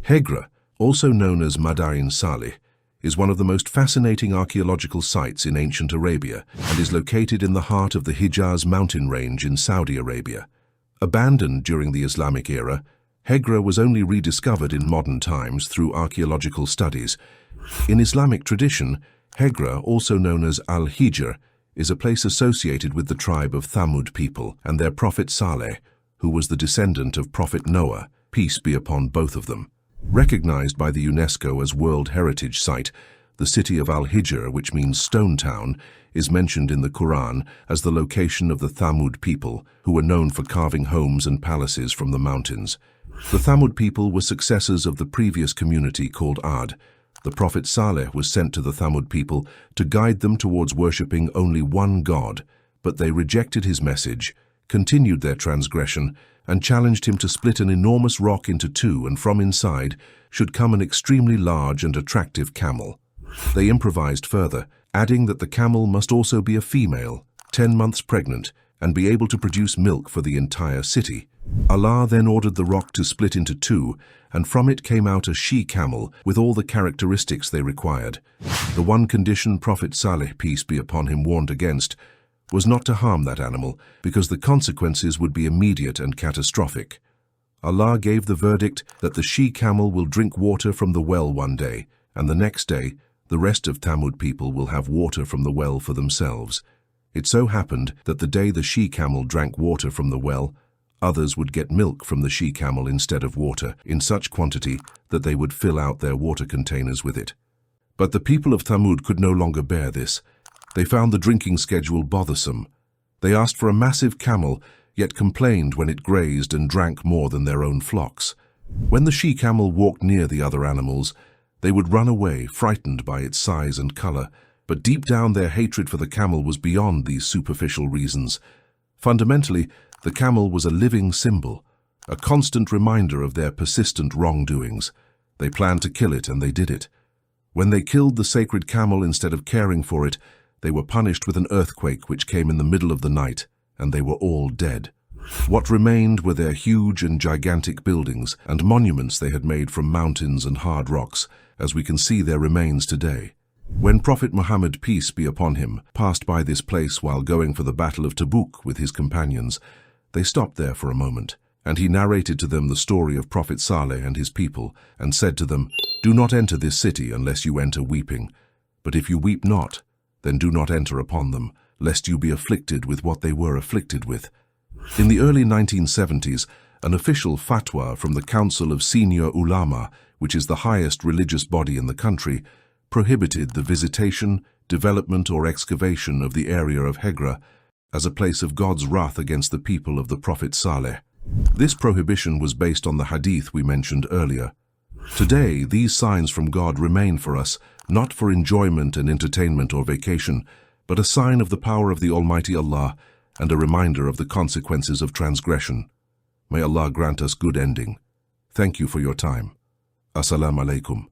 Hegra, also known as Mada'in Salih, is one of the most fascinating archaeological sites in ancient Arabia and is located in the heart of the Hijaz mountain range in Saudi Arabia. Abandoned during the Islamic era, Hegra was only rediscovered in modern times through archaeological studies. In Islamic tradition, Hegra, also known as Al-Hijr, is a place associated with the tribe of Thamud people and their prophet Saleh, who was the descendant of Prophet Noah, peace be upon both of them. Recognized by the UNESCO as World Heritage Site, the city of Al-Hijr, which means stone town, is mentioned in the Qur'an as the location of the Thamud people, who were known for carving homes and palaces from the mountains. The Thamud people were successors of the previous community called Ad. The prophet Saleh was sent to the Thamud people to guide them towards worshipping only one God, but they rejected his message, continued their transgression, and challenged him to split an enormous rock into two, and from inside should come an extremely large and attractive camel. They improvised further, adding that the camel must also be a female, 10 months pregnant, and be able to produce milk for the entire city. Allah then ordered the rock to split into two, and from it came out a she-camel with all the characteristics they required. The one condition Prophet Saleh, peace be upon him, warned against was not to harm that animal, because the consequences would be immediate and catastrophic. Allah gave the verdict that the she-camel will drink water from the well one day, and the next day, the rest of Thamud people will have water from the well for themselves. It so happened that the day the she-camel drank water from the well, others would get milk from the she-camel instead of water, in such quantity that they would fill out their water containers with it. But the people of Thamud could no longer bear this. They found the drinking schedule bothersome. They asked for a massive camel, yet complained when it grazed and drank more than their own flocks. When the she-camel walked near the other animals, they would run away, frightened by its size and color, but deep down their hatred for the camel was beyond these superficial reasons. Fundamentally, the camel was a living symbol, a constant reminder of their persistent wrongdoings. They planned to kill it, and they did it. When they killed the sacred camel instead of caring for it, they were punished with an earthquake which came in the middle of the night, and they were all dead. What remained were their huge and gigantic buildings and monuments they had made from mountains and hard rocks, as we can see their remains today. When Prophet Muhammad, peace be upon him, passed by this place while going for the Battle of Tabuk with his companions, they stopped there for a moment, and he narrated to them the story of Prophet Saleh and his people, and said to them, "Do not enter this city unless you enter weeping. But if you weep not, then do not enter upon them, lest you be afflicted with what they were afflicted with." In the early 1970s, an official fatwa from the Council of Senior Ulama, which is the highest religious body in the country, prohibited the visitation, development or excavation of the area of Hegra as a place of God's wrath against the people of the Prophet Saleh. This prohibition was based on the hadith we mentioned earlier. Today, these signs from God remain for us, not for enjoyment and entertainment or vacation, but a sign of the power of the Almighty Allah and a reminder of the consequences of transgression. May Allah grant us good ending. Thank you for your time. Assalamu alaikum.